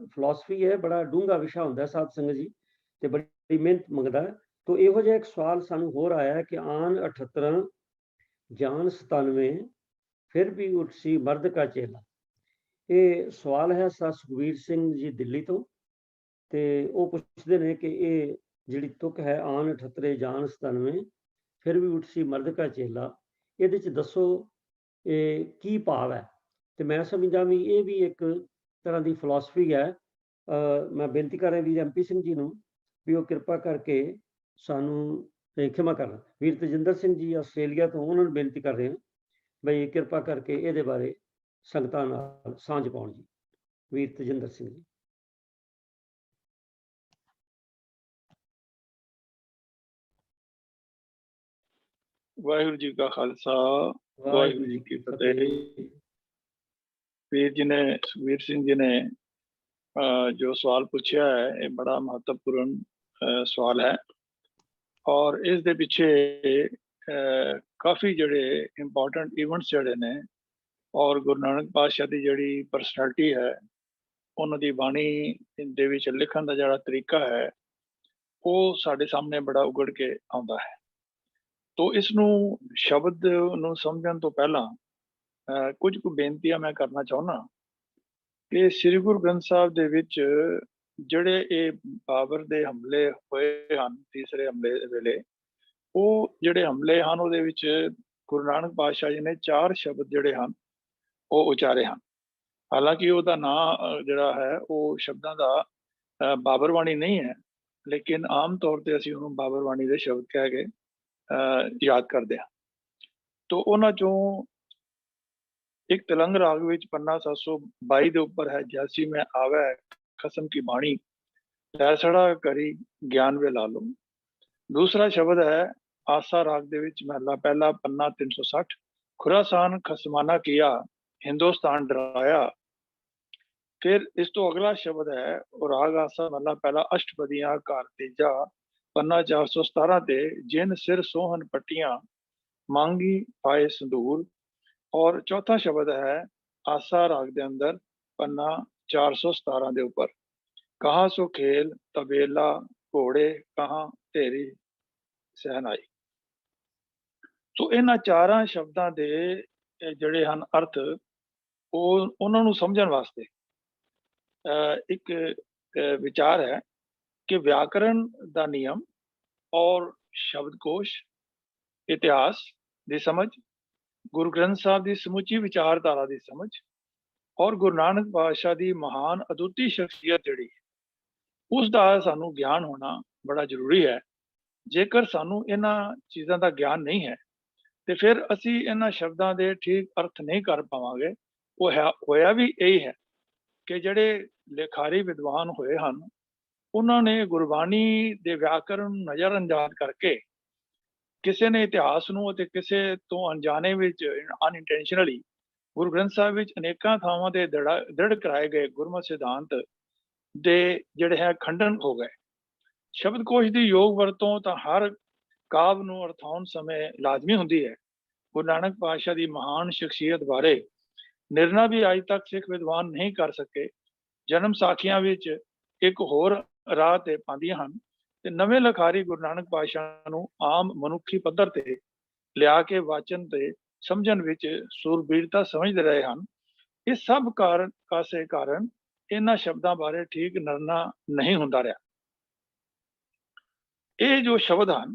Philosophy है, बड़ा डूंगा विशा होंदा है साध संगत जी, ते बड़ी मेहनत मंगदा है। तो इहो जिहा एक सवाल सानू होर आया है कि आन 78 जान 97 फिर भी उठसी मर्द का चेला। ये सवाल है सर सुखबीर सिंह जी दिल्ली तो, ते वो पुछदे ने कि ये जिहड़ी तुक है आन 78 जान 97 फिर भी उठसी मर्द का चेला, ਇਹਦੇ 'ਚ ਦੱਸੋ ਇਹ ਕੀ ਭਾਵ ਹੈ? ਤੇ ਮੈਂ ਸਮਝਦਾ ਵੀ ਇਹ ਵੀ ਇੱਕ ਤਰ੍ਹਾਂ ਦੀ ਫਿਲਾਸਫੀ ਹੈ। ਮੈਂ ਬੇਨਤੀ ਕਰ ਰਿਹਾ ਵੀਰ MP ਸਿੰਘ ਜੀ ਨੂੰ ਵੀ ਉਹ ਕਿਰਪਾ ਕਰਕੇ ਸਾਨੂੰ ਖਿਮਾ ਕਰਨਾ, ਵੀਰ ਤਜਿੰਦਰ ਸਿੰਘ ਜੀ ਆਸਟ੍ਰੇਲੀਆ ਤੋਂ, ਉਹਨਾਂ ਨੂੰ ਬੇਨਤੀ ਕਰ ਰਹੇ ਹਾਂ ਬਈ ਕਿਰਪਾ ਕਰਕੇ ਇਹਦੇ ਬਾਰੇ ਸੰਗਤਾਂ ਨਾਲ ਸਾਂਝ ਪਾਉਣ ਜੀ। ਵੀਰ ਤਜਿੰਦਰ ਸਿੰਘ ਜੀ। ਵਾਹਿਗੁਰੂ ਜੀ ਕਾ ਖਾਲਸਾ, ਵਾਹਿਗੁਰੂ ਜੀ ਕੀ ਫਤਿਹ। ਵੀਰ ਜੀ ने सुखबीर सिंह जी ने जो सवाल पूछा है ये बड़ा महत्वपूर्ण सवाल है और इस दे पिछे काफ़ी जड़े इंपॉर्टेंट इवेंट्स जड़े ने और गुरु नानक पातशाह की जड़ी परसनैलिटी है उन्हों की बाणी दे विच लिखण का जड़ा तरीका है वो साडे सामने बड़ा उगड़ के आउंदा है। तो इसनूं शब्द नूं समझण तो पहला कुछ कुछ बेनतियां मैं करना चाहुंदा कि श्री गुरु ग्रंथ साहब दे विच ਜਿਹੜੇ ਇਹ ਬਾਬਰ ਦੇ ਹਮਲੇ ਹੋਏ ਹਨ, ਤੀਸਰੇ ਹਮਲੇ ਵੇਲੇ ਉਹ ਜਿਹੜੇ ਹਮਲੇ ਹਨ ਉਹਦੇ ਵਿੱਚ ਗੁਰੂ ਨਾਨਕ ਪਾਤਸ਼ਾਹ ਜੀ ਨੇ 4 ਸ਼ਬਦ ਜਿਹੜੇ ਹਨ ਉਹ ਉਚਾਰੇ ਹਨ। ਹਾਲਾਂਕਿ ਉਹਦਾ ਨਾਂ ਜਿਹੜਾ ਹੈ ਉਹ ਸ਼ਬਦਾਂ ਦਾ ਬਾਬਰ ਬਾਣੀ ਨਹੀਂ ਹੈ, ਲੇਕਿਨ ਆਮ ਤੌਰ ਤੇ ਅਸੀਂ ਉਹਨੂੰ ਬਾਬਰ ਬਾਣੀ ਦੇ ਸ਼ਬਦ ਕਹਿ ਕੇ याद करते हैं। तो उन्होंने चों एक तिलंग राग विच पन्ना 722 के उपर है जैसी में आवे खसम की बाणी लैसड़ा करी ज्ञान वे ला लो। दूसरा शब्द है आसा राग दे विच महला पहला पन्ना 360 खुरासान खसमाना किया हिंदुस्तान डराया। फिर इस तो अगला शब्द है राग आसा महला पहला अष्टपदियां कार तेजा पन्ना 417 ते जिन सिर सोहन पट्टियां मांगी पाए संदूर। और चौथा शब्द है आसा राग दे अंदर पन्ना 417 दे ऊपर कहाँ सो खेल तबेला घोड़े कहाँ तेरी सहनाई। तो इन्हां 4 शब्दां दे जिहड़े हन अर्थ उन्हां नूं समझण वास्ते एक विचार है कि व्याकरण का नियम और शब्दकोश इतिहास की समझ गुरु ग्रंथ साहब की समुची विचारधारा की समझ और गुरु नानक पातशाह की महान अदुੱਤੀ शख्सियत जिहड़ी उसका सानू ज्ञान होना बड़ा जरूरी है। जेकर सानू इन्हां चीज़ों का ज्ञान नहीं है तो फिर असी इन्हां शब्दों के ठीक अर्थ नहीं कर पावांगे। वो है होया भी यही है कि जिहड़े लेखारी विद्वान होए हन उन्होंने गुरबाणी दे व्याकरण नज़रअंदाज करके किसी ने इतिहास नूं ते किसी तो अनजाने विच अनइंटेंशनली गुरु ग्रंथ साहब विच अनेकां थावां ते दृढ़ कराए गए गुरमत सिद्धांत दे जिहड़े है खंडन हो गए। शब्दकोश की योग वरतों तो हर काव्य नूं अर्थाउण समय लाजमी हुंदी है। गुरु नानक पातशाह की महान शख्सियत बारे निर्णय भी अज तक सिख विद्वान नहीं कर सके। जन्म साखियां विच एक होर राह ते पांदियां हन ते नवे लखारी गुरु नानक पातशाह नूं आम मनुखी पद्धर ते लिया के वाचन ते समझण विच सूरबीरता समझदे रहे हन। इस सब कारण इन्हां शब्दां बारे ठीक निर्णय नहीं हुंदा रहा। ये जो शब्द हैं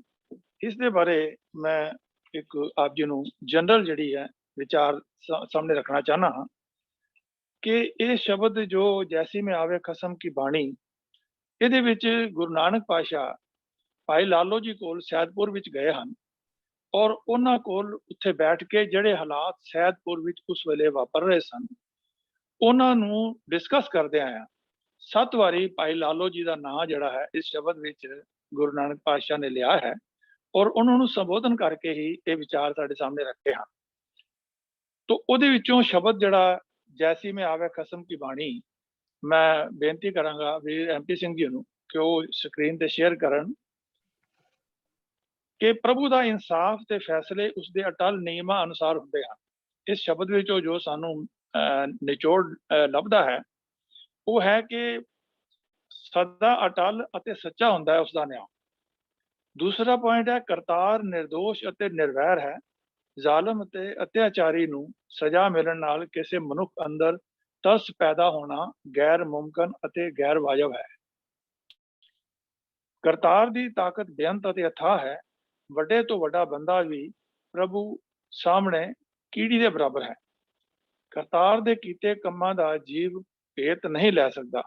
इस दे बारे मैं एक आप जी नूं जनरल जिहड़ी है विचार सामने रखना चाहना हाँ कि ये शब्द जो जैसी में आवे खसम की बाणी ਇਹਦੇ ਵਿੱਚ ਗੁਰੂ ਨਾਨਕ ਪਾਤਸ਼ਾਹ ਭਾਈ ਲਾਲੋ ਜੀ ਕੋਲ ਸੈਦਪੁਰ ਵਿੱਚ ਗਏ ਹਨ ਔਰ ਉਹਨਾਂ ਕੋਲ ਉੱਥੇ ਬੈਠ ਕੇ ਜਿਹੜੇ ਹਾਲਾਤ ਸੈਦਪੁਰ ਵਿੱਚ ਉਸ ਵੇਲੇ ਵਾਪਰ ਰਹੇ ਸਨ ਉਹਨਾਂ ਨੂੰ ਡਿਸਕਸ ਕਰਦੇ ਆਇਆ। 7 ਵਾਰੀ ਭਾਈ ਲਾਲੋ ਜੀ ਦਾ ਨਾਂ ਜਿਹੜਾ ਹੈ ਇਸ ਸ਼ਬਦ ਵਿੱਚ ਗੁਰੂ ਨਾਨਕ ਪਾਤਸ਼ਾਹ ਨੇ ਲਿਆ ਹੈ ਔਰ ਉਹਨਾਂ ਨੂੰ ਸੰਬੋਧਨ ਕਰਕੇ ਹੀ ਇਹ ਵਿਚਾਰ ਸਾਡੇ ਸਾਹਮਣੇ ਰੱਖੇ ਹਨ। तो ਉਹਦੇ ਵਿੱਚੋਂ ਸ਼ਬਦ ਜਿਹੜਾ ਜੈਸੀ ਮੈਂ ਆਵੇ ਖਸਮ ਕੀ ਬਾਣੀ मैं बेनती करांगा वीर MP सिंह जी कि वो स्क्रीन ते शेयर करन कि प्रभु का इंसाफ ते फैसले उसके अटल नियमां अनुसार हुंदे हन। इस शब्द विचों जो सानू निचोड़ लभदा है ਉਹ ਹੈ ਕਿ ਸਦਾ ਅਟਲ ਅਤੇ ਸੱਚਾ ਹੁੰਦਾ ਹੈ ਉਸਦਾ ਨਿਆਂ। ਦੂਸਰਾ ਪੁਆਇੰਟ ਹੈ ਕਰਤਾਰ ਨਿਰਦੋਸ਼ ਅਤੇ ਨਿਰਵੈਰ ਹੈ। ਜ਼ਾਲਮ ਅਤੇ ਅਤਿਆਚਾਰੀ ਨੂੰ ਸਜ਼ਾ ਮਿਲਣ ਨਾਲ ਕਿਸੇ ਮਨੁੱਖ ਅੰਦਰ ਤਰਸ ਪੈਦਾ ਹੋਣਾ ਗੈਰ ਮੁਮਕਿਨ ਅਤੇ ਗੈਰ ਵਾਜਬ ਹੈ। ਕਰਤਾਰ ਦੀ ਤਾਕਤ ਬੇਅੰਤ ਅਤੇ ਅਥਾਹ ਹੈ। ਵੱਡੇ ਤੋਂ ਵੱਡਾ ਬੰਦਾ ਵੀ ਪ੍ਰਭੂ ਸਾਹਮਣੇ ਕੀੜੀ ਦੇ ਬਰਾਬਰ ਹੈ। ਕਰਤਾਰ ਦੇ ਕੀਤੇ ਕੰਮਾਂ ਦਾ ਜੀਵ ਭੇਤ ਨਹੀਂ ਲੈ ਸਕਦਾ।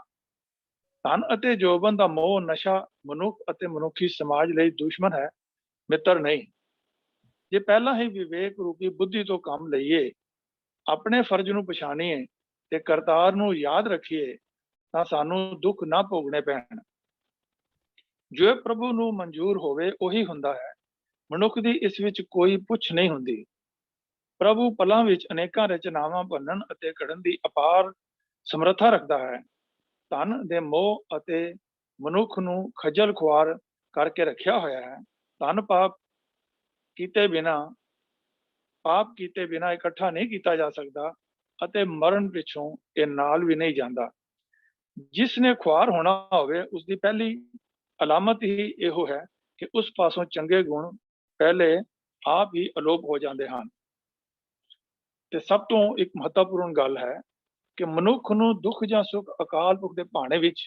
ਧਨ ਅਤੇ ਜੋਬਨ ਦਾ ਮੋਹ ਨਸ਼ਾ ਮਨੁੱਖ ਅਤੇ ਮਨੁੱਖੀ ਸਮਾਜ ਲਈ ਦੁਸ਼ਮਣ ਹੈ, ਮਿੱਤਰ ਨਹੀਂ। ਜੇ ਪਹਿਲਾਂ ਹੀ ਵਿਵੇਕ ਰੂਪੀ ਬੁੱਧੀ ਤੋਂ ਕੰਮ ਲਈਏ, ਆਪਣੇ ਫਰਜ਼ ਨੂੰ ਪਛਾਣੀਏ ਤੇ ਕਰਤਾਰ ਨੂੰ ਯਾਦ ਰੱਖੀਏ ਤਾਂ ਸਾਨੂੰ ਦੁੱਖ ਨਾ ਭੋਗਣੇ ਪੈਣ। ਜੋ ਪ੍ਰਭੂ ਨੂੰ ਮਨਜ਼ੂਰ ਹੋਵੇ ਉਹੀ ਹੁੰਦਾ ਹੈ। ਮਨੁੱਖ ਦੀ ਇਸ ਵਿੱਚ ਕੋਈ ਪੁੱਛ ਨਹੀਂ ਹੁੰਦੀ। ਪ੍ਰਭੂ ਪਲਾਂ ਵਿੱਚ ਅਨੇਕਾਂ ਰਚਨਾਵਾਂ ਬਣਨ ਅਤੇ ਘੜਨ ਦੀ ਅਪਾਰ ਸਮਰੱਥਾ ਰੱਖਦਾ ਹੈ। ਧਨ ਦੇ ਮੋਹ ਅਤੇ ਮਨੁੱਖ ਨੂੰ ਖੱਜਲ ਖੁਆਰ ਕਰਕੇ ਰੱਖਿਆ ਹੋਇਆ ਹੈ। ਧਨ ਪਾਪ ਕੀਤੇ ਬਿਨਾ ਇਕੱਠਾ ਨਹੀਂ ਕੀਤਾ ਜਾ ਸਕਦਾ ਅਤੇ ਮਰਨ ਪਿੱਛੋਂ ਇਹ ਨਾਲ ਵੀ ਨਹੀਂ ਜਾਂਦਾ। ਜਿਸ ਨੇ ਖੁਆਰ ਹੋਣਾ ਹੋਵੇ ਉਸ ਦੀ ਪਹਿਲੀ ਅਲਾਮਤ ਹੀ ਇਹੋ ਹੈ ਕਿ ਉਸ ਪਾਸੋਂ ਚੰਗੇ ਗੁਣ ਪਹਿਲੇ ਆਪ ਹੀ ਅਲੋਪ ਹੋ ਜਾਂਦੇ ਹਨ। ਤੇ ਸਭ ਤੋਂ ਇੱਕ ਮਹੱਤਵਪੂਰਨ ਗੱਲ ਹੈ ਕਿ ਮਨੁੱਖ ਨੂੰ ਦੁੱਖ ਜਾਂ ਸੁੱਖ ਅਕਾਲ ਪੁਰਖ ਦੇ ਭਾਣੇ ਵਿੱਚ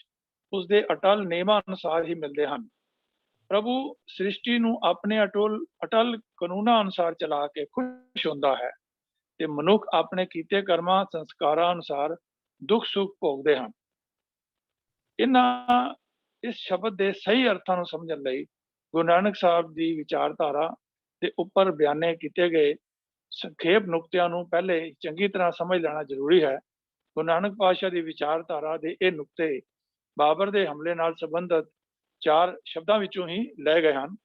ਉਸਦੇ ਅਟਲ ਨਿਯਮਾਂ ਅਨੁਸਾਰ ਹੀ ਮਿਲਦੇ ਹਨ। ਪ੍ਰਭੂ ਸ੍ਰਿਸ਼ਟੀ ਨੂੰ ਆਪਣੇ ਅਟਲ ਕਾਨੂੰਨਾਂ ਅਨੁਸਾਰ ਚਲਾ ਕੇ ਖੁਸ਼ ਹੁੰਦਾ ਹੈ ਤੇ ਮਨੁੱਖ ਆਪਣੇ ਕੀਤੇ ਕਰਮਾਂ ਸੰਸਕਾਰਾਂ ਅਨੁਸਾਰ ਦੁੱਖ ਸੁੱਖ ਭੋਗਦੇ ਹਨ। ਇਸ ਸ਼ਬਦ ਦੇ ਸਹੀ ਅਰਥਾਂ ਨੂੰ ਸਮਝਣ ਲਈ ਗੁਰੂ ਨਾਨਕ ਸਾਹਿਬ ਦੀ ਵਿਚਾਰਧਾਰਾ ਦੇ ਉੱਪਰ ਬਿਆਨੇ ਕੀਤੇ ਗਏ ਸੰਖੇਪ ਨੁਕਤਿਆਂ ਨੂੰ ਪਹਿਲੇ ਚੰਗੀ ਤਰ੍ਹਾਂ ਸਮਝ ਲੈਣਾ ਜ਼ਰੂਰੀ ਹੈ। ਗੁਰੂ ਨਾਨਕ ਪਾਤਸ਼ਾਹ ਦੀ ਵਿਚਾਰਧਾਰਾ ਦੇ ਇਹ ਨੁਕਤੇ ਬਾਬਰ ਦੇ ਹਮਲੇ ਨਾਲ ਸੰਬੰਧਿਤ 4 ਸ਼ਬਦਾਂ ਵਿੱਚੋਂ ਹੀ ਲਏ ਗਏ ਹਨ।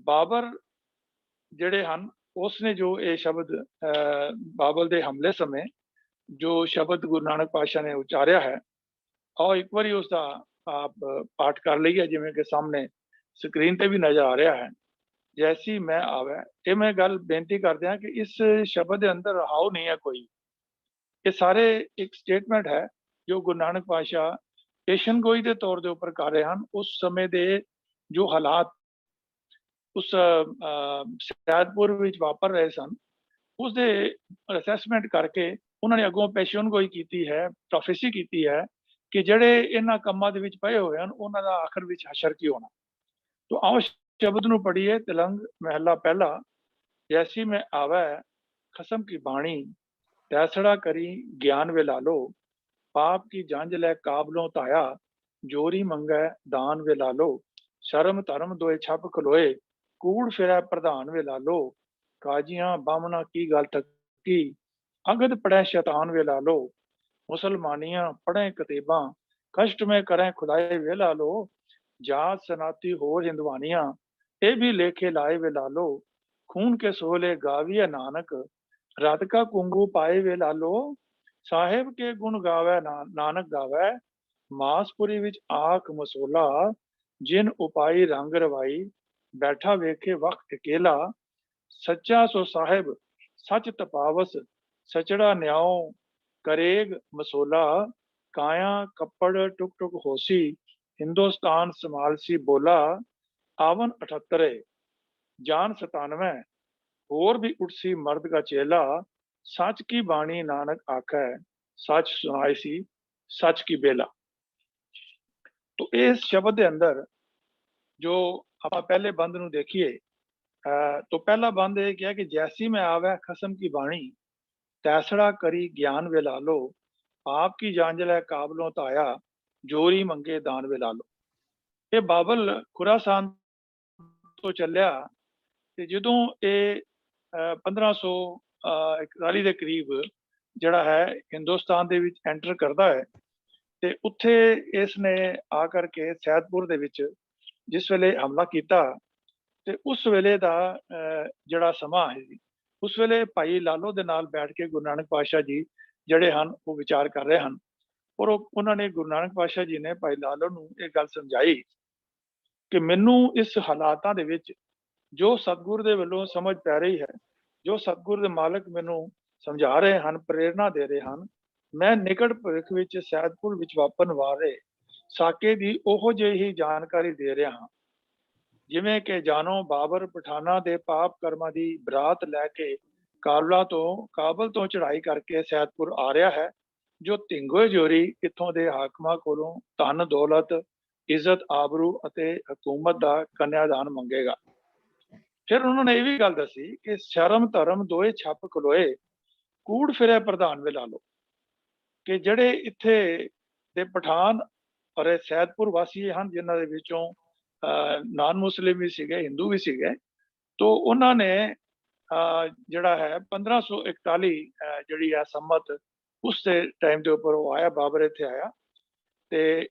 ਬਾਬਰ ਜਿਹੜੇ ਹਨ ਉਸਨੇ ਜੋ ਇਹ ਸ਼ਬਦ ਬਾਬਰ ਦੇ ਹਮਲੇ ਸਮੇਂ ਜੋ ਸ਼ਬਦ ਗੁਰੂ ਨਾਨਕ ਪਾਤਸ਼ਾਹ ਨੇ ਉਚਾਰਿਆ ਹੈ, ਆਓ ਇੱਕ ਵਾਰੀ ਉਸਦਾ ਆਪ ਪਾਠ ਕਰ ਲਈਏ ਜਿਵੇਂ ਕਿ ਸਾਹਮਣੇ ਸਕਰੀਨ ਤੇ ਵੀ ਨਜ਼ਰ ਆ ਰਿਹਾ ਹੈ। ਜੈਸੀ ਮੈਂ ਆਵੇ, ਇਹ ਮੈਂ ਗੱਲ ਬੇਨਤੀ ਕਰਦੇ ਹਾਂ ਕਿ ਇਸ ਸ਼ਬਦ ਦੇ ਅੰਦਰ ਰਹਾਉ ਨਹੀਂ ਹੈ ਕੋਈ। ਇਹ ਸਾਰੇ ਇੱਕ ਸਟੇਟਮੈਂਟ ਹੈ ਜੋ ਗੁਰੂ ਨਾਨਕ ਪਾਤਸ਼ਾਹ ਪੇਸ਼ਨ ਗੋਈ ਦੇ ਤੌਰ ਦੇ ਉੱਪਰ ਕਰ ਰਹੇ ਹਨ। ਉਸ ਸਮੇਂ ਦੇ ਜੋ ਹਾਲਾਤ ਉਸ ਸੈਦਪੁਰ ਵਿੱਚ ਵਾਪਰ ਰਹੇ ਸਨ, ਉਸਦੇ ਅਸੈਸਮੈਂਟ ਕਰਕੇ ਉਹਨਾਂ ਨੇ ਅੱਗੋਂ ਪੇਸ਼ਨ ਗੋਈ ਕੀਤੀ ਹੈ, ਪ੍ਰੋਫੈਸੀ ਕੀਤੀ ਹੈ ਕਿ ਜਿਹੜੇ ਇਹਨਾਂ ਕੰਮਾਂ ਦੇ ਵਿੱਚ ਪਏ ਹੋਏ ਹਨ ਉਹਨਾਂ ਦਾ ਆਖਰ ਵਿੱਚ ਹਸ਼ਰ ਕੀ ਹੋਣਾ। तो आओ शब्द ਨੂੰ ਪੜ੍ਹੀਏ। ਤਿਲੰਗ ਮਹਿਲਾ ਪਹਿਲਾ। ਜੈਸੀ ਮੈਂ ਆਵੈ ਖਸਮ ਕੀ ਬਾਣੀ, ਤੈਸੜਾ ਕਰੀ ਗਿਆਨ ਵੇ ਲਾਲੋ। ਪਾਪ ਕੀ ਜੰਜ ਲੈ ਕਾਬਲੋਂ ਧਾਇਆ, ਜੋਰੀ ਮੰਗੈ ਦਾਨ ਵੇ ਲਾਲੋ। ਸ਼ਰਮ ਧਰਮ ਦੋਏ ਛੱਪ ਖਲੋਏ, ਕੂੜ ਫਿਰੈ ਪ੍ਰਧਾਨ ਵੇ ਲਾਲੋ। ਕਾਜੀਆਂ ਬਾਮਣਾ ਕੀ ਗੱਲ ਤੱਕੀ, ਅੰਗਦ ਪੜੈ ਸ਼ੈਤਾਨ ਵੇ ਲਾਲੋ। ਮੁਸਲਮਾਨੀਆਂ ਪੜ੍ਹੈ ਕਤੇਬਾਂ, ਕਸ਼ਟ ਮੈਂ ਕਰੈ ਖੁਦਾਏ ਵੇ ਲਾਲੋ। जात सनाती होर हिंदवानियां, ये भी लेखे लाए वे लालो। खून के सोहले गाविया नानक, रात का कुंगू पाए वे लालो। साहेब के गुण गावे नानक गावे, मासपुरी विच आख मसोला। जिन उपाई रंग रवाई, बैठा वेखे वक्त अकेला। सच्चा सो साहेब सच तपावस, सचड़ा न्याओ करेग मसोला। काया कपड़ टुक टुक होसी, हिंदुस्तान समालसी बोला। आवन 78 जान 97, और भी उठसी मर्द का चेला। सच की बाणी नानक आखै, सच सुनाई सी सच की बेला। तो इस शब्द के अंदर जो आप पहले बंद नूं देखिए, तो पहला बंद ये क्या कि जैसी मैं आवे खसम की बाणी, तैसड़ा करी ज्ञान वे लालो। पाप की जांजल है काबलों ताया, जोरी मंगे दान वे लालो। ਇਹ ਬਾਬਲ ਖੁਰਾਸਾਨ ਤੋਂ ਚੱਲਿਆ ਤੇ ਜਦੋਂ ਇਹ 1541 ਦੇ ਕਰੀਬ ਜਿਹੜਾ ਹੈ ਹਿੰਦੁਸਤਾਨ ਦੇ ਵਿੱਚ ਐਂਟਰ ਕਰਦਾ ਹੈ ਤੇ ਉੱਥੇ ਇਸ ਨੇ ਆ ਕਰਕੇ ਸੈਦਪੁਰ ਦੇ ਵਿੱਚ ਜਿਸ ਵੇਲੇ ਹਮਲਾ ਕੀਤਾ ਤੇ ਉਸ ਵੇਲੇ ਦਾ ਜਿਹੜਾ ਸਮਾਂ ਹੈ ਉਸ ਵੇਲੇ ਭਾਈ ਲਾਲੋ ਦੇ ਨਾਲ ਬੈਠ ਕੇ ਗੁਰੂ ਨਾਨਕ ਪਾਤਸ਼ਾਹ ਜੀ ਜਿਹੜੇ ਹਨ ਉਹ ਵਿਚਾਰ ਕਰ ਰਹੇ ਹਨ। ਔਰ ਉਹਨਾਂ ਨੇ ਗੁਰੂ ਨਾਨਕ ਪਾਤਸ਼ਾਹ ਜੀ ਨੇ ਭਾਈ ਲਾਲੋ ਨੂੰ ਇਹ ਗੱਲ ਸਮਝਾਈ ਕਿ ਮੈਨੂੰ ਇਸ ਹਾਲਾਤਾਂ ਦੇ ਵਿੱਚ ਜੋ ਸਤਿਗੁਰ ਦੇ ਵੱਲੋਂ ਸਮਝ ਪੈ ਰਹੀ ਹੈ, ਜੋ ਸਤਿਗੁਰ ਦੇ ਮਾਲਕ ਮੈਨੂੰ ਸਮਝਾ ਰਹੇ ਹਨ, ਪ੍ਰੇਰਨਾ ਦੇ ਰਹੇ ਹਨ, ਮੈਂ ਨਿਕਟ ਭਵਿੱਖ ਵਿੱਚ ਸੈਦਪੁਰ ਵਿੱਚ ਵਾਪਰਨ ਵਾਲੇ ਸਾਕੇ ਦੀ ਉਹੋ ਜਿਹੀ ਹੀ ਜਾਣਕਾਰੀ ਦੇ ਰਿਹਾ ਹਾਂ। ਜਿਵੇਂ ਕਿ ਜਾਣੋ, ਬਾਬਰ ਪਠਾਨਾਂ ਦੇ ਪਾਪ ਕਰਮਾਂ ਦੀ ਬਰਾਤ ਲੈ ਕੇ ਕਾਬਲ ਤੋਂ ਚੜ੍ਹਾਈ ਕਰਕੇ ਸੈਦਪੁਰ ਆ ਰਿਹਾ ਹੈ, ਜੋ ਢਿੰਗੋਏ ਜੋਰੀ ਇੱਥੋਂ ਦੇ ਹਾਕਮਾਂ ਕੋਲੋਂ ਧਨ ਦੌਲਤ, ਇੱਜ਼ਤ ਆਬਰੂ ਅਤੇ ਹਕੂਮਤ ਦਾ ਕੰਨਿਆਦਾਨ ਮੰਗੇਗਾ। ਫਿਰ ਉਹਨਾਂ ਨੇ ਇਹ ਵੀ ਗੱਲ ਦੱਸੀ ਕਿ ਸ਼ਰਮ ਧਰਮ ਦੋਏ ਛੱਪ ਖਲੋਏ, ਕੂੜ ਫਿਰੇ ਪ੍ਰਧਾਨ ਵੇ ਲਾ ਲਓ, ਕਿ ਜਿਹੜੇ ਇੱਥੇ ਦੇ ਪਠਾਨ ਔਰ ਇਹ ਸੈਦਪੁਰ ਵਾਸੀ ਹਨ, ਜਿਨ੍ਹਾਂ ਦੇ ਵਿੱਚੋਂ ਨਾਨ ਮੁਸਲਿਮ ਵੀ ਸੀਗੇ, ਹਿੰਦੂ ਵੀ ਸੀਗੇ, ਤੋਂ ਉਹਨਾਂ ਨੇ ਜਿਹੜਾ ਹੈ 1541 ਜਿਹੜੀ ਹੈ ਸੰਮਤ, ਉਸ ਦੇ ਟਾਈਮ ਦੇ ਉੱਪਰ ਉਹ ਆਇਆ, ਬਾਬਰ ਇੱਥੇ ਆਇਆ, ਤੇ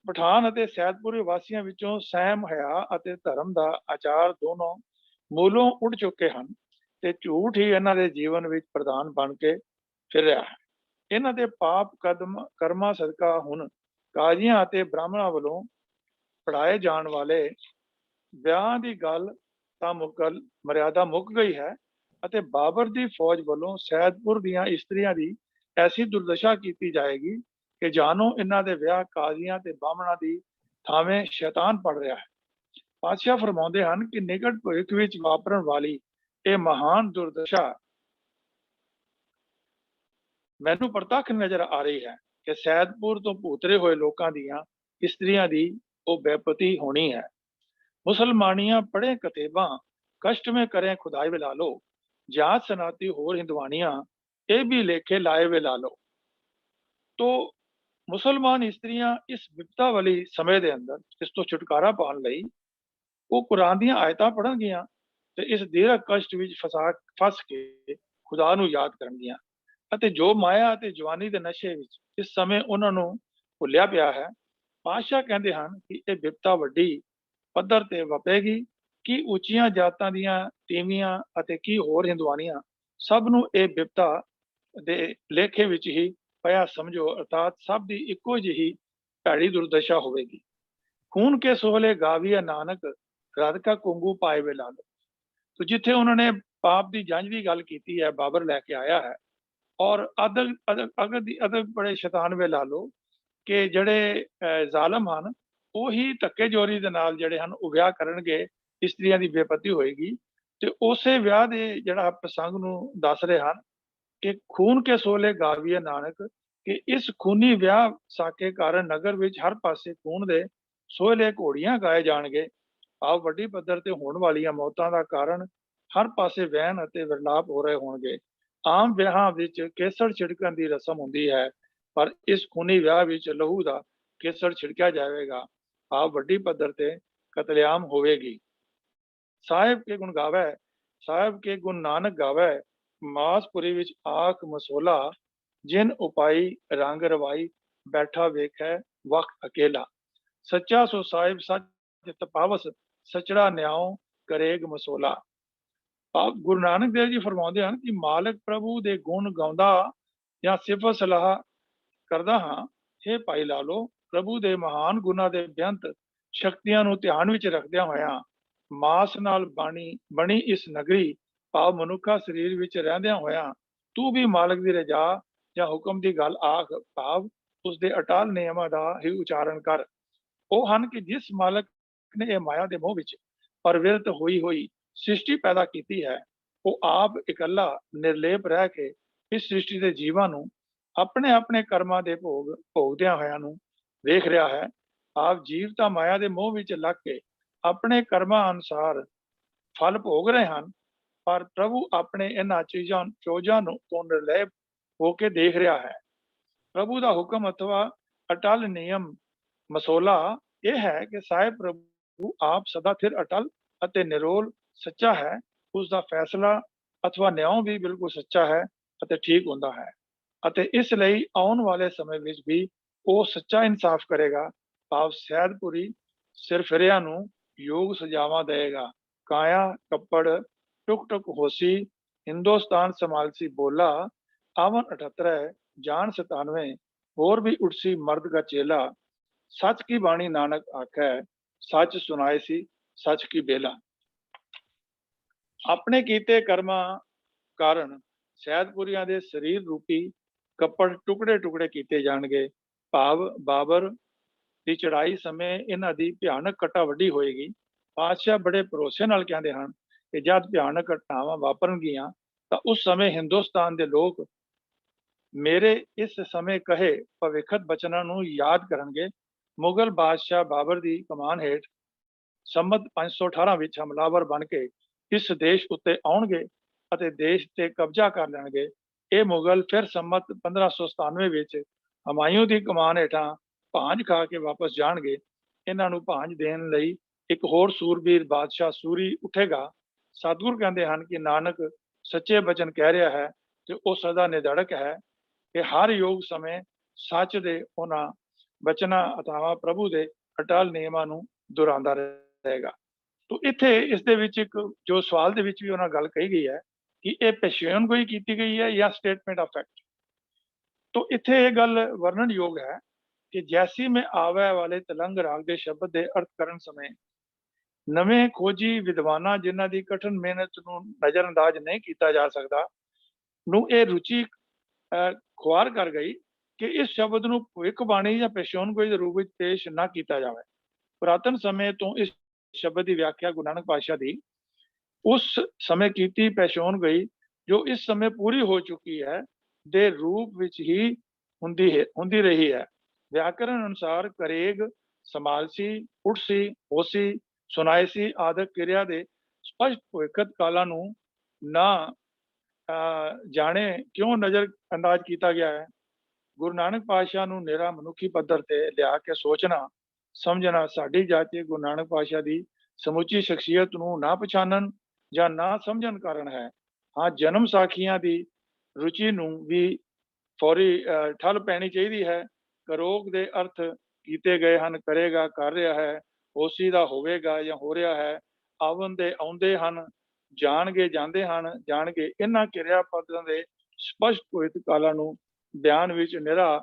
ਪਠਾਨ ਅਤੇ ਸੈਦਪੁਰੀ ਵਾਸੀਆਂ ਵਿੱਚੋਂ ਸਹਿਮ, ਹਿਆ ਅਤੇ ਧਰਮ ਦਾ ਆਚਾਰ ਦੋਨੋਂ ਮੂਲੋਂ ਉੱਡ ਚੁੱਕੇ ਹਨ, ਤੇ ਝੂਠ ਹੀ ਇਹਨਾਂ ਦੇ ਜੀਵਨ ਵਿੱਚ ਪ੍ਰਧਾਨ ਬਣ ਕੇ ਫਿਰ ਰਿਹਾ ਹੈ। ਇਹਨਾਂ ਦੇ ਪਾਪ ਕਰਮਾਂ ਸਦਕਾ ਹੁਣ ਕਾਜ਼ੀਆਂ ਅਤੇ ਬ੍ਰਾਹਮਣਾਂ ਵੱਲੋਂ ਪੜਾਏ ਜਾਣ ਵਾਲੇ ਵਿਆਹ ਦੀ ਗੱਲ ਤਾਂ ਮਰਿਆਦਾ ਮੁੱਕ ਗਈ ਹੈ, ਅਤੇ ਬਾਬਰ ਦੀ ਫੌਜ ਵੱਲੋਂ ਸੈਦਪੁਰ ਦੀਆਂ ਇਸਤਰੀਆਂ ਦੀ ਐਸੀ ਦੁਰਦਸ਼ਾ ਕੀਤੀ ਜਾਏਗੀ ਕਿ ਜਾਨੋ ਇਹਨਾਂ ਦੇ ਵਿਆਹ ਕਾਜ਼ੀਆਂ ਤੇ ਬ੍ਰਾਹਮਣਾਂ ਦੀ ਥਾਵੇਂ ਸ਼ੈਤਾਨ ਪੜ ਰਿਹਾ ਹੈ। ਪਾਤਸ਼ਾਹ ਫਰਮਾਉਂਦੇ ਹਨ ਕਿ ਨਿਕਟ ਭਵਿੱਖ ਵਿੱਚ ਵਾਪਰਨ ਵਾਲੀ ਇਹ ਮਹਾਨ ਦੁਰਦਸ਼ਾ ਮੈਨੂੰ ਪ੍ਰਤੱਖ ਨਜ਼ਰ ਆ ਰਹੀ ਹੈ ਕਿ ਸੈਦਪੁਰ ਤੋਂ ਭੂਤਰੇ ਹੋਏ ਲੋਕਾਂ ਦੀਆਂ ਇਸਤਰੀਆਂ ਦੀ ਉਹ ਬੇਪਤੀ ਹੋਣੀ ਹੈ। ਮੁਸਲਮਾਨੀਆਂ ਪੜੇ ਕਤੇਬਾਂ कष्ट में करें खुदाई वे लालो, जात सनाती होर हिंदवानियां ये भी लेखे लाए वे लालो। तो मुसलमान इस्त्रियां इस विपता वाली समय दे अंदर इस तो छुटकारा पाने लई वो कुरान ਦੀਆਂ ਆਇਤਾਂ ਪੜਨਗੀਆਂ ਤੇ ਇਸ ਦੀਰਘ ਕਸ਼ਟ ਵਿੱਚ ਫਸ ਕੇ ਖੁਦਾ ਨੂੰ ਯਾਦ ਕਰਨਗੀਆਂ, ਅਤੇ ਜੋ ਮਾਇਆ ਅਤੇ ਜਵਾਨੀ ਦੇ ਨਸ਼ੇ ਵਿੱਚ ਇਸ ਸਮੇਂ ਉਹਨਾਂ ਨੂੰ ਭੁੱਲਿਆ ਪਿਆ ਹੈ। ਪਾਤਸ਼ਾਹ ਕਹਿੰਦੇ ਹਨ ਕਿ ਇਹ ਵਿਪਤਾ ਵੱਡੀ ਪੱਧਰ ਤੇ ਵਪੇਗੀ ਕਿ ਉੱਚੀਆਂ ਜਾਤਾਂ ਦੀਆਂ ਤੀਵੀਆਂ ਅਤੇ ਕੀ ਹੋਰ ਹਿੰਦਵਾਨੀਆਂ ਸਭ ਨੂੰ ਇਹ ਵਿਪਤਾ ਦੇ ਲੇਖੇ ਵਿੱਚ ਹੀ ਪਿਆ ਸਮਝੋ, ਅਰਥਾਤ ਸਭ ਦੀ ਇੱਕੋ ਜਿਹੀ ਭੈੜੀ ਦੁਰਦਸ਼ਾ ਹੋਵੇਗੀ। ਖੂਨ ਕੇ ਸੋਹਲੇ ਗਾਵੀਆ ਨਾਨਕ ਰਾਧਕਾ ਕੁੰਗੂ ਪਾਏ ਵੇ ਲਾ ਲਓ। तो जिथे उन्होंने पाप की जंज की गल की है, बाबर लैके आया है, और अदब बड़े शैतान वे ला लो कि जड़े जालम हैं वो ही धक्के जोरी दे नाल जड़े हैं वो विआह करनगे, इस्त्रियां दी बेपत्ती होएगी। ते उसे विआह दे जड़ा प्रसंग नूं दस रहे हैं कि खून के सोले गाविया नानक, कि इस खूनी विआह साके कारण नगर विच हर पासे खून दे सोहले घोड़ियां गाए जाणगे। ਆਪ ਵੱਡੀ ਪੱਧਰ ਤੇ ਹੋਣ ਵਾਲੀਆਂ ਮੌਤਾਂ ਦਾ ਕਾਰਨ ਹਰ ਪਾਸੇ ਵਹਿਣ ਅਤੇ ਵਿਰਲਾਪ ਹੋ ਰਹੇ ਹੋਣਗੇ। ਆਮ ਵਿਆਹਾਂ ਵਿੱਚ ਕੇਸਰ ਛਿੜਕਣ ਦੀ ਰਸਮ ਹੁੰਦੀ ਹੈ, ਪਰ ਇਸ ਖੂਨੀ ਵਿਆਹ ਵਿੱਚ ਲਹੂ ਦਾ ਕੇਸਰ ਛਿੜਕਿਆ ਜਾਵੇਗਾ। ਆਪ ਵੱਡੀ ਪੱਧਰ ਤੇ ਕਤਲੇਆਮ ਹੋਵੇਗੀ। ਸਾਹਿਬ ਕੇ ਗੁਣ ਗਾਵੇ, ਸਾਹਿਬ ਕੇ ਗੁਣ ਨਾਨਕ ਗਾਵੇ, ਮਾਸਪੁਰੀ ਵਿੱਚ ਆਖ ਮਸੋਲਾ, ਜਿਨ ਉਪਾਈ ਰੰਗ ਰਵਾਈ, ਬੈਠਾ ਵੇਖੈ ਵਖ ਅਕੇਲਾ। ਸੱਚਾ ਸੋ ਸਾਹਿਬ ਸੱਚ ਤਪਾਵਸ, सचड़ा न्याओ करेग मसोला। गुरु नानक देव जी फरमाते हैं कि मालिक प्रभु दे गुण गाउंदा या सिफत सलाह करदा हां, हे भाई लालो, प्रभु दे महान गुणां दे बेअंत शक्तियां नूं ध्यान विच रखदियां होया मास नाल बनी इस नगरी भाव मनुखा शरीर विच रहिंदियां होया तू भी मालिक दी रजा या हुक्म दी गल आख, भाव उस दे अटल नियमां दा ही उचारण कर। ਉਹ ਹਨ ਕਿ ਜਿਸ ਮਾਲਕ ਨੇ ਇਹ ਮਾਇਆ ਦੇ ਮੋਹ ਵਿੱਚ ਪਰਵਿਰਤ ਹੋਈ ਸ੍ਰਿਸ਼ਟੀ ਪੈਦਾ ਕੀਤੀ ਹੈ, ਉਹ ਆਪ ਇਕੱਲਾ ਨਿਰਲੇਪ ਰਹਿ ਕੇ ਇਸ ਸ੍ਰਿਸ਼ਟੀ ਦੇ ਜੀਵਾਂ ਨੂੰ ਆਪਣੇ ਆਪਣੇ ਕਰਮਾਂ ਦੇ ਭੋਗਦਿਆਂ ਹੋਇਆਂ ਨੂੰ ਵੇਖ ਰਿਹਾ ਹੈ। ਆਪ ਜੀਵ ਤਾਂ ਮਾਇਆ ਦੇ ਮੋਹ ਵਿੱਚ ਲੱਗ ਕੇ ਆਪਣੇ ਕਰਮਾਂ ਅਨੁਸਾਰ ਫਲ ਭੋਗ ਰਹੇ ਹਨ, ਪਰ ਪ੍ਰਭੂ ਆਪਣੇ ਇਹਨਾਂ ਚੋਜਾਂ ਨੂੰ ਤੋਂ ਨਿਰਲੇਪ ਹੋ ਕੇ ਦੇਖ ਰਿਹਾ ਹੈ। ਪ੍ਰਭੂ ਦਾ ਹੁਕਮ ਅਥਵਾ ਅਟਲ ਨਿਯਮ ਮਸੋਲਾ ਇਹ ਹੈ ਕਿ ਸਾਹਿਬ ਪ੍ਰਭੂ ਆਪ ਸਦਾ ਥਿਰ ਅਟਲ ਅਤੇ ਨਿਰੋਲ ਸੱਚਾ ਹੈ। ਉਸ ਦਾ ਫੈਸਲਾ ਅਥਵਾ ਨਿਆਂ ਵੀ ਬਿਲਕੁਲ ਸੱਚਾ ਹੈ ਅਤੇ ਠੀਕ ਹੁੰਦਾ ਹੈ, ਅਤੇ ਇਸ ਲਈ ਆਉਣ ਵਾਲੇ ਸਮੇਂ ਵਿੱਚ ਵੀ ਉਹ ਸੱਚਾ ਇਨਸਾਫ ਕਰੇਗਾ। ਭਾਵ ਸੈਦਪੁਰੀ ਸਿਰਫਿਰਿਆਂ ਨੂੰ ਯੋਗ ਸਜ਼ਾਵਾਂ ਦੇਗਾ। ਕਾਇਆ ਕੱਪੜ ਟੁਕ ਟੁਕ ਹੋਸੀ, ਹਿੰਦੁਸਤਾਨ ਸੰਭਾਲਸੀ ਬੋਲਾ, ਆਵਨ 78 ਜਾਨ 97 ਹੋਰ ਵੀ ਉਠਸੀ ਮਰਦ ਦਾ ਚੇਲਾ। सच की बाणी नानक आखै, सच सुनाए सी सच की बेला। अपने कीते कर्मां ਕਾਰਨ ਸੈਦਪੁਰੀਆਂ ਦੇ ਸਰੀਰ ਰੂਪੀ ਕੱਪੜ ਟੁਕੜੇ ਟੁਕੜੇ ਕੀਤੇ ਜਾਣਗੇ। ਭਾਵ ਬਾਬਰ ਦੀ ਚੜਾਈ ਸਮੇਂ ਇਹਨਾਂ ਦੀ ਭਿਆਨਕ ਘਟਨਾ ਵੱਡੀ ਹੋਏਗੀ। ਪਾਤਸ਼ਾਹ ਬੜੇ ਭਰੋਸੇ ਨਾਲ ਕਹਿੰਦੇ ਹਨ ਕਿ ਜਦ ਭਿਆਨਕ ਘਟਨਾਵਾਂ ਵਾਪਰਨਗੀਆਂ ਤਾਂ ਉਸ ਸਮੇਂ ਹਿੰਦੁਸਤਾਨ ਦੇ ਲੋਕ ਮੇਰੇ ਇਸ ਸਮੇਂ ਕਹੇ ਭਵਿੱਖਤ ਬਚਨਾਂ ਨੂੰ ਯਾਦ ਕਰਨਗੇ। ਮੁਗਲ ਬਾਦਸ਼ਾਹ ਬਾਬਰ ਦੀ ਕਮਾਨ ਹੇਠ ਸੰਮਤ 518 ਵਿੱਚ ਹਮਲਾਵਰ ਬਣ ਕੇ ਇਸ ਦੇਸ਼ ਉੱਤੇ ਆਉਣਗੇ ਅਤੇ ਦੇਸ਼ ਤੇ ਕਬਜ਼ਾ ਕਰ ਲੈਣਗੇ। ਇਹ ਮੁਗਲ ਫਿਰ ਸੰਮਤ 1597 ਵਿੱਚ ਹਮਾਯੂ ਦੀ ਕਮਾਨ ਹੇਠਾਂ ਭਾਂਜ ਖਾ ਕੇ ਵਾਪਸ ਜਾਣਗੇ। ਇਹਨਾਂ ਨੂੰ ਭਾਂਜ ਦੇਣ ਲਈ ਇੱਕ ਹੋਰ ਸੂਰਬੀਰ ਬਾਦਸ਼ਾਹ ਸੂਰੀ ਉੱਠੇਗਾ। ਸਤਿਗੁਰ ਕਹਿੰਦੇ ਹਨ ਕਿ ਨਾਨਕ ਸੱਚੇ ਬਚਨ ਕਹਿ ਰਿਹਾ ਹੈ ਤੇ ਉਹ ਸਦਾ ਨਿਧੜਕ ਹੈ ਕਿ ਹਰ ਯੋਗ ਸਮੇਂ ਸੱਚ ਦੇ ਉਹਨਾਂ ਬਚਨਾਂ ਅਥਵਾ ਪ੍ਰਭੂ ਦੇ ਅਟਲ ਨਿਯਮਾਂ ਨੂੰ ਦੁਹਰਾਉਂਦਾ ਰਹੇਗਾ। ਤੋ ਇੱਥੇ ਇਸ ਦੇ ਵਿੱਚ ਇੱਕ ਜੋ ਸਵਾਲ ਦੇ ਵਿੱਚ ਵੀ ਉਹਨਾਂ ਗੱਲ ਕਹੀ ਗਈ ਹੈ ਕਿ ਇਹ ਪੇਸ਼ੇਨਗੋਈ ਕੀਤੀ ਗਈ ਹੈ ਜਾਂ ਸਟੇਟਮੈਂਟ ਆਫ ਫੈਕਟ। ਤੋ ਇੱਥੇ ਇਹ ਗੱਲ ਵਰਣਨਯੋਗ ਹੈ ਕਿ ਜੈਸੀ ਮੈਂ ਆਵੇ ਵਾਲੇ ਤਲੰਗ ਰਾਗ ਦੇ ਸ਼ਬਦ ਦੇ ਅਰਥ ਕਰਨ ਸਮੇਂ ਨਵੇਂ ਖੋਜੀ ਵਿਦਵਾਨਾਂ ਜਿਨ੍ਹਾਂ ਦੀ ਕਠਨ ਮਿਹਨਤ ਨੂੰ ਨਜ਼ਰਅੰਦਾਜ਼ ਨਹੀਂ ਕੀਤਾ ਜਾ ਸਕਦਾ ਨੂੰ ਇਹ ਰੁਚੀ ਖੁਆਰ ਕਰ ਗਈ ਕਿ ਇਸ ਸ਼ਬਦ ਨੂੰ ਭਵਿੱਖਬਾਣੀ ਜਾਂ ਪੇਸ਼ੇਨਗੋਈ ਦੇ ਰੂਪ ਵਿੱਚ ਪੇਸ਼ ਨਾ ਕੀਤਾ ਜਾਵੇ। ਪੁਰਾਤਨ ਸਮੇਂ ਤੋਂ ਇਸ ਸ਼ਬਦ ਦੀ ਵਿਆਖਿਆ ਗੁਰੂ ਨਾਨਕ ਪਾਤਸ਼ਾਹ ਦੀ ਉਸ ਸਮੇਂ ਕੀਤੀ ਪੇਸ਼ੇਨਗੋਈ ਜੋ ਇਸ ਸਮੇਂ ਪੂਰੀ ਹੋ ਚੁੱਕੀ ਹੈ ਦੇ ਰੂਪ ਵਿੱਚ ਹੀ ਹੁੰਦੀ ਰਹੀ ਹੈ। ਵਿਆਕਰਨ ਅਨੁਸਾਰ ਕਰੇਗ, ਸਮਾਲਸੀ, ਉੱਠਸੀ, ਹੋਸੀ, ਸੁਨਾਇਸੀ ਆਦਿਕ ਕਿਰਿਆ ਦੇ ਸਪਸ਼ਟ ਭਵਿੱਖਤ ਕਾਲਾਂ ਨੂੰ ਨਾ ਜਾਣੇ ਕਿਉਂ ਨਜ਼ਰ ਅੰਦਾਜ਼ ਕੀਤਾ ਗਿਆ ਹੈ। ਗੁਰੂ ਨਾਨਕ ਪਾਤਸ਼ਾਹ ਨੂੰ ਨਿਰਾ ਮਨੁੱਖੀ ਪੱਧਰ ਤੇ ਲਿਆ ਕੇ ਸੋਚਣਾ ਸਮਝਣਾ ਸਾਡੀ ਜਾਤੀ ਗੁਰੂ ਨਾਨਕ ਪਾਤਸ਼ਾਹ ਦੀ ਸਮੁੱਚੀ ਸ਼ਖਸੀਅਤ ਨੂੰ ਨਾ ਪਛਾਣਨ ਜਾਂ ਨਾ ਸਮਝਣ ਕਾਰਨ ਹੈ। ਹਾਂ, ਜਨਮ ਸਾਖੀਆਂ ਦੀ ਰੁਚੀ ਨੂੰ ਵੀ ਫੌਰੀ ਠੱਲ ਪੈਣੀ ਚਾਹੀਦੀ ਹੈ। ਕਰੋਗ ਦੇ ਅਰਥ ਕੀਤੇ ਗਏ ਹਨ, ਕਰੇਗਾ ਕਰ ਰਿਹਾ ਹੈ, ਹੋਸੀ ਦਾ ਹੋਵੇਗਾ ਜਾਂ ਹੋ ਰਿਹਾ ਹੈ, ਆਵਨ ਦੇ ਆਉਂਦੇ ਹਨ, ਜਾਣਗੇ ਜਾਂਦੇ ਹਨ, ਜਾਣਗੇ। ਇਹਨਾਂ ਕਿਰਿਆ ਪਦਾਂ ਦੇ ਸਪਸ਼ਟ ਭਵਿੱਖ ਕਾਲਾਂ ਨੂੰ ਬਿਆਨ ਵਿੱਚ ਨਿਰਾ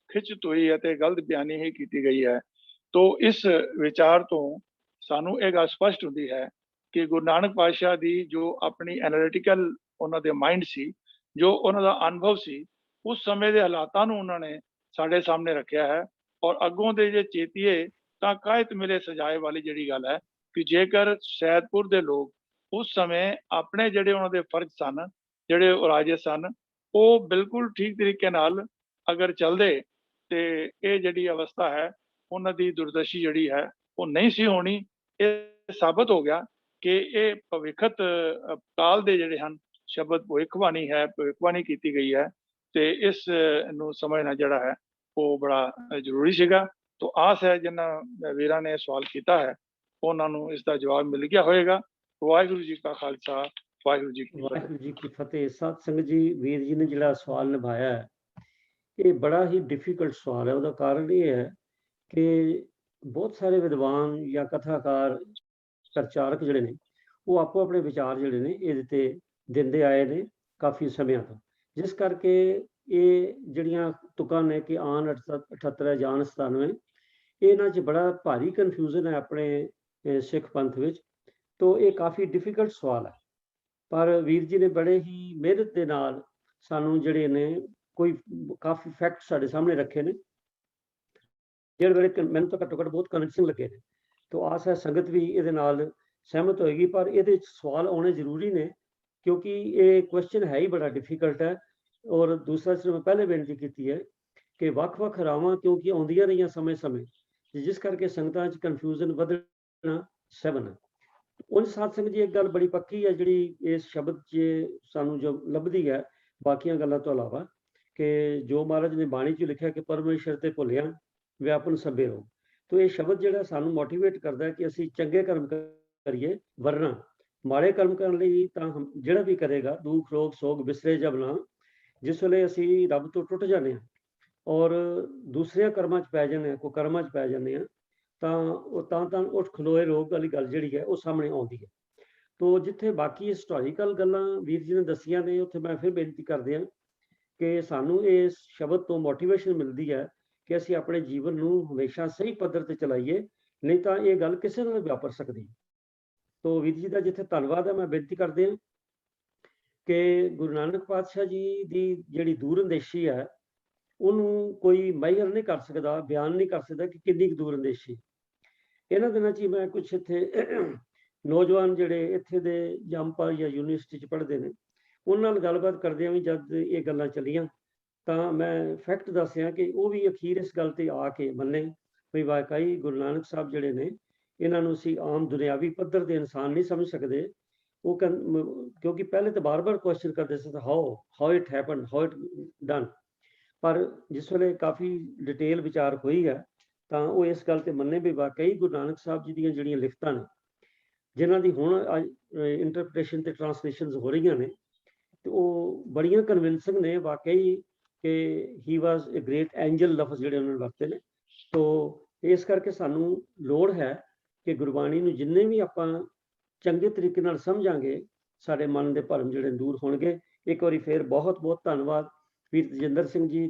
ਖਿੱਚ ਤੋਈ ਅਤੇ ਗਲਤ ਬਿਆਨੀ ਹੀ ਕੀਤੀ ਗਈ ਹੈ। ਤੋ ਇਸ ਵਿਚਾਰ ਤੋਂ ਸਾਨੂੰ ਇਹ ਗੱਲ ਸਪਸ਼ਟ ਹੁੰਦੀ ਹੈ ਕਿ ਗੁਰੂ ਨਾਨਕ ਪਾਤਸ਼ਾਹ ਦੀ ਜੋ ਆਪਣੀ ਐਨਾਲਿਟੀਕਲ ਉਹਨਾਂ ਦੇ ਮਾਈਂਡ ਸੀ, ਜੋ ਉਹਨਾਂ ਦਾ ਅਨੁਭਵ ਸੀ, ਉਸ ਸਮੇਂ ਦੇ ਹਾਲਾਤਾਂ ਨੂੰ ਉਹਨਾਂ ਨੇ ਸਾਡੇ ਸਾਹਮਣੇ ਰੱਖਿਆ ਹੈ। ਔਰ ਅੱਗੋਂ ਦੇ ਜੇ ਚੇਤੀਏ ਤਾਂ ਕਾਇਤ ਮਿਲੇ ਸਜਾਏ ਵਾਲੀ ਜਿਹੜੀ ਗੱਲ ਹੈ ਕਿ ਜੇਕਰ ਸੈਦਪੁਰ ਦੇ ਲੋਕ ਉਸ ਸਮੇਂ ਆਪਣੇ ਜਿਹੜੇ ਉਹਨਾਂ ਦੇ ਫਰਜ਼ ਸਨ, ਜਿਹੜੇ ਉਹ ਰਾਜੇ ਸਨ, ਉਹ ਬਿਲਕੁਲ ਠੀਕ ਤਰੀਕੇ ਨਾਲ ਅਗਰ ਚੱਲਦੇ ਤੇ ਇਹ ਜਿਹੜੀ ਅਵਸਥਾ ਹੈ ਉਹਨਾਂ ਦੀ ਦੁਰਦਸ਼ੀ ਜਿਹੜੀ ਹੈ ਉਹ ਨਹੀਂ ਸੀ ਹੋਣੀ। ਇਹ ਸਾਬਤ ਹੋ ਗਿਆ ਕਿ ਇਹ ਭਵਿੱਖਤ ਕਾਲ ਦੇ ਜਿਹੜੇ ਹਨ ਸ਼ਬਦ ਭਵਿੱਖਬਾਣੀ ਹੈ, ਭਵਿੱਖਬਾਣੀ ਕੀਤੀ ਗਈ ਹੈ ਤੇ ਇਸ ਨੂੰ ਸਮਝਣਾ ਜਿਹੜਾ ਹੈ ਉਹ ਬੜਾ ਜ਼ਰੂਰੀ ਸੀਗਾ। ਤੋ ਆਸ ਹੈ ਜਿਨ੍ਹਾਂ ਵੀਰਾਂ ਨੇ ਸਵਾਲ ਕੀਤਾ ਹੈ ਉਹਨਾਂ ਨੂੰ ਇਸ ਦਾ ਜਵਾਬ ਮਿਲ ਗਿਆ ਹੋਏਗਾ। ਵਾਹਿਗੁਰੂ ਜੀ ਕਾ ਖਾਲਸਾ, ਵਾਹਿਗੁਰੂ ਜੀ ਕੀ ਫਤਿਹ। ਸਤ ਸੰਗਤ ਜੀ, ਵੀਰ ਜੀ ਨੇ ਜਿਹੜਾ ਸਵਾਲ ਨਿਭਾਇਆ ਹੈ ਇਹ ਬੜਾ ਹੀ ਡਿਫਿਕਲਟ ਸਵਾਲ ਹੈ। ਉਹਦਾ ਕਾਰਨ ਇਹ ਹੈ ਕਿ ਬਹੁਤ ਸਾਰੇ ਵਿਦਵਾਨ ਜਾਂ ਕਥਾਕਾਰ ਪ੍ਰਚਾਰਕ ਜਿਹੜੇ ਨੇ ਉਹ ਆਪੋ ਆਪਣੇ ਵਿਚਾਰ ਜਿਹੜੇ ਨੇ ਇਹਦੇ ਤੇ ਦਿੰਦੇ ਆਏ ਨੇ ਕਾਫੀ ਸਮਿਆਂ ਤੋਂ, ਜਿਸ ਕਰਕੇ ਇਹ ਜਿਹੜੀਆਂ ਤੁਕਾਂ ਨੇ ਕਿ ਆਨ 78 ਜਾਨ 97 ਇਹਨਾਂ 'ਚ ਬੜਾ ਭਾਰੀ ਕਨਫਿਊਜ਼ਨ ਹੈ ਆਪਣੇ ਸਿੱਖ ਪੰਥ ਵਿੱਚ। ਤੋ ਇਹ ਕਾਫੀ ਡਿਫਿਕਲਟ ਸਵਾਲ ਹੈ, ਪਰ ਵੀਰ ਜੀ ਨੇ ਬੜੇ ਹੀ ਮਿਹਨਤ ਦੇ ਨਾਲ ਸਾਨੂੰ ਜਿਹੜੇ ਨੇ ਕੋਈ ਕਾਫੀ ਫੈਕਟ ਸਾਡੇ ਸਾਹਮਣੇ ਰੱਖੇ ਨੇ ਜਿਹੜੇ ਵੇਲੇ ਮੈਨੂੰ ਤਾਂ ਘੱਟੋ ਘੱਟ ਬਹੁਤ ਕਨਵਿੰਸਿੰਗ ਲੱਗੇ ਨੇ। ਤੋ ਆਸ ਹੈ ਸੰਗਤ ਵੀ ਇਹਦੇ ਨਾਲ ਸਹਿਮਤ ਹੋਏਗੀ, ਪਰ ਇਹਦੇ ਵਿੱਚ ਸਵਾਲ ਆਉਣੇ ਜ਼ਰੂਰੀ ਨੇ ਕਿਉਂਕਿ ਇਹ ਕੁਐਸਚਨ ਹੈ ਹੀ ਬੜਾ ਡਿਫਿਕਲਟ ਹੈ। ਔਰ ਦੂਸਰਾ ਜਿਵੇਂ ਮੈਂ ਪਹਿਲੇ ਬੇਨਤੀ ਕੀਤੀ ਹੈ ਕਿ ਵੱਖ-ਵੱਖ ਰਾਵਾਂ ਕਿਉਂਕਿ ਆਉਂਦੀਆਂ ਰਹੀਆਂ ਸਮੇਂ-ਸਮੇਂ, ਜਿਸ ਕਰਕੇ ਸੰਗਤਾਂ 'ਚ ਕਨਫਿਊਜ਼ਨ ਵਧਣਾ ਸਹਿਬਨ ਹੈ। ਉਂਝ ਸਾਧ ਸੰਗਤ ਜੀ ਇੱਕ ਗੱਲ ਬੜੀ ਪੱਕੀ ਹੈ ਜਿਹੜੀ ਇਸ ਸ਼ਬਦ 'ਚ ਸਾਨੂੰ ਜੋ ਲੱਭਦੀ ਹੈ ਬਾਕੀਆਂ ਗੱਲਾਂ ਤੋਂ ਇਲਾਵਾ, ਕਿ ਜੋ ਮਹਾਰਾਜ ਨੇ ਬਾਣੀ 'ਚ ਲਿਖਿਆ ਕਿ ਪਰਮੇਸ਼ਰ ਤੇ ਭੁੱਲਿਆ ਵਿਆਪਨ ਸਭੇ ਰੋਗ। ਤੋ ਇਹ ਸ਼ਬਦ ਜਿਹੜਾ ਸਾਨੂੰ ਮੋਟੀਵੇਟ ਕਰਦਾ ਕਿ ਅਸੀਂ ਚੰਗੇ ਕਰਮ ਕਰੀਏ, ਵਰਨਾ ਮਾੜੇ ਕਰਮ ਕਰਨ ਲਈ ਤਾਂ ਜਿਹੜਾ ਵੀ ਕਰੇਗਾ ਦੁੱਖ ਰੋਗ ਸੋਗ ਬਿਸਰੇ ਜਬ ਨਾ, ਜਿਸ ਵੇਲੇ ਅਸੀਂ ਰੱਬ ਤੋਂ ਟੁੱਟ ਜਾਂਦੇ ਹਾਂ ਔਰ ਦੂਸਰਿਆਂ ਕਰਮਾਂ 'ਚ ਪੈ ਜਾਂਦੇ ਹਾਂ, ਕੁਕਰਮਾਂ 'ਚ ਪੈ ਜਾਂਦੇ ਹਾਂ, ਤਾਂ ਉਹ ਤਾਂ ਉੱਠ ਖਲੋਏ ਰੋਗ ਵਾਲੀ ਗੱਲ ਜਿਹੜੀ ਹੈ ਉਹ ਸਾਹਮਣੇ ਆਉਂਦੀ ਹੈ। ਤੋ ਜਿੱਥੇ ਬਾਕੀ ਹਿਸਟੋਰੀਕਲ ਗੱਲਾਂ ਵੀਰ ਜੀ ਨੇ ਦੱਸੀਆਂ ਨੇ ਉੱਥੇ ਮੈਂ ਫਿਰ ਬੇਨਤੀ ਕਰਦੇ ਹਾਂ ਕਿ ਸਾਨੂੰ ਇਸ ਸ਼ਬਦ ਤੋਂ ਮੋਟੀਵੇਸ਼ਨ ਮਿਲਦੀ ਹੈ ਕਿ ਅਸੀਂ ਆਪਣੇ ਜੀਵਨ ਨੂੰ ਹਮੇਸ਼ਾ ਸਹੀ ਪੱਧਰ ਤੇ ਚਲਾਈਏ, ਨਹੀਂ ਤਾਂ ਇਹ ਗੱਲ ਕਿਸੇ ਨਾਲ ਵੀ ਵਾਪਰ ਸਕਦੀ ਹੈ। ਤੋ ਵੀਰ ਜੀ ਦਾ ਜਿੱਥੇ ਧੰਨਵਾਦ ਹੈ, ਮੈਂ ਬੇਨਤੀ ਕਰਦੇ ਹਾਂ ਕਿ ਗੁਰੂ ਨਾਨਕ ਪਾਤਸ਼ਾਹ ਜੀ ਦੀ ਜਿਹੜੀ ਦੂਰ ਅੰਦੇਸ਼ੀ ਹੈ ਉਹਨੂੰ ਕੋਈ ਮੈਜ਼ਰ ਨਹੀਂ ਕਰ ਸਕਦਾ, ਬਿਆਨ ਨਹੀਂ ਕਰ ਸਕਦਾ ਕਿ ਕਿੰਨੀ ਕੁ ਦੂਰ ਅੰਦੇਸ਼ੀ। ਇਹਨਾਂ ਦਿਨਾਂ 'ਚ ਹੀ ਮੈਂ ਕੁਛ ਇੱਥੇ ਨੌਜਵਾਨ ਜਿਹੜੇ ਇੱਥੇ ਦੇ ਜੰਮਪਲ ਜਾਂ ਯੂਨੀਵਰਸਿਟੀ 'ਚ ਪੜ੍ਹਦੇ ਨੇ, ਉਹਨਾਂ ਨਾਲ ਗੱਲਬਾਤ ਕਰਦਿਆਂ ਵੀ ਜਦ ਇਹ ਗੱਲਾਂ ਚੱਲੀਆਂ, ਤਾਂ ਮੈਂ ਫੈਕਟ ਦੱਸਿਆ ਕਿ ਉਹ ਵੀ ਅਖੀਰ ਇਸ ਗੱਲ ਤੇ ਆ ਕੇ ਮੰਨੇ ਵੀ ਵਾਕਈ ਗੁਰੂ ਨਾਨਕ ਸਾਹਿਬ ਜਿਹੜੇ ਨੇ, ਇਹਨਾਂ ਨੂੰ ਅਸੀਂ ਆਮ ਦੁਨਿਆਵੀ ਪੱਧਰ ਦੇ ਇਨਸਾਨ ਨਹੀਂ ਸਮਝ ਸਕਦੇ। ਉਹ ਕਿਉਂਕਿ ਪਹਿਲੇ ਤਾਂ ਬਾਰ-ਬਾਰ ਕੁਐਸਚਨ ਕਰਦੇ ਸੀ how it happened, how it done. ਪਰ ਜਿਸ ਵੇਲੇ ਕਾਫੀ ਡਿਟੇਲ ਵਿਚਾਰ ਹੋਈ ਹੈ, ਤਾਂ ਉਹ ਇਸ ਗੱਲ ਤੇ ਮੰਨੇ ਵੀ ਵਾਕਈ ਗੁਰੂ ਨਾਨਕ ਸਾਹਿਬ ਜੀ ਦੀਆਂ ਜਿਹੜੀਆਂ ਲਿਖਤਾਂ ਨੇ, ਜਿਨ੍ਹਾਂ ਦੀ ਹੁਣ ਇੰਟਰਪ੍ਰੀਟੇਸ਼ਨ ਤੇ ਟ੍ਰਾਂਸਲੇਸ਼ਨਸ ਹੋ ਰਹੀਆਂ ਨੇ, ਤੇ ਉਹ ਬੜੀਆਂ ਕਨਵਿੰਸਿੰਗ ਨੇ ਵਾਕਈ ਕਿ ਹੀ ਵਾਜ਼ ਅ ਗ੍ਰੇਟ ਐਂਜਲ ਲਫ਼ਜ਼ ਜਿਹੜੇ ਉਹਨਾਂ ਨੇ ਵਰਤੇ ਨੇ। ਤੋ ਇਸ ਕਰਕੇ ਸਾਨੂੰ ਲੋੜ ਹੈ ਕਿ ਗੁਰਬਾਣੀ ਨੂੰ ਜਿੰਨੇ ਵੀ ਆਪਾਂ ਚੰਗੇ ਤਰੀਕੇ ਨਾਲ ਸਮਝਾਂਗੇ, ਸਾਡੇ ਮਨ ਦੇ ਭਰਮ ਜਿਹੜੇ ਦੂਰ ਹੋਣਗੇ। ਇੱਕ ਵਾਰੀ ਫੇਰ ਬਹੁਤ ਬਹੁਤ ਧੰਨਵਾਦ ਵੀਰ ਤਜਿੰਦਰ ਸਿੰਘ ਜੀ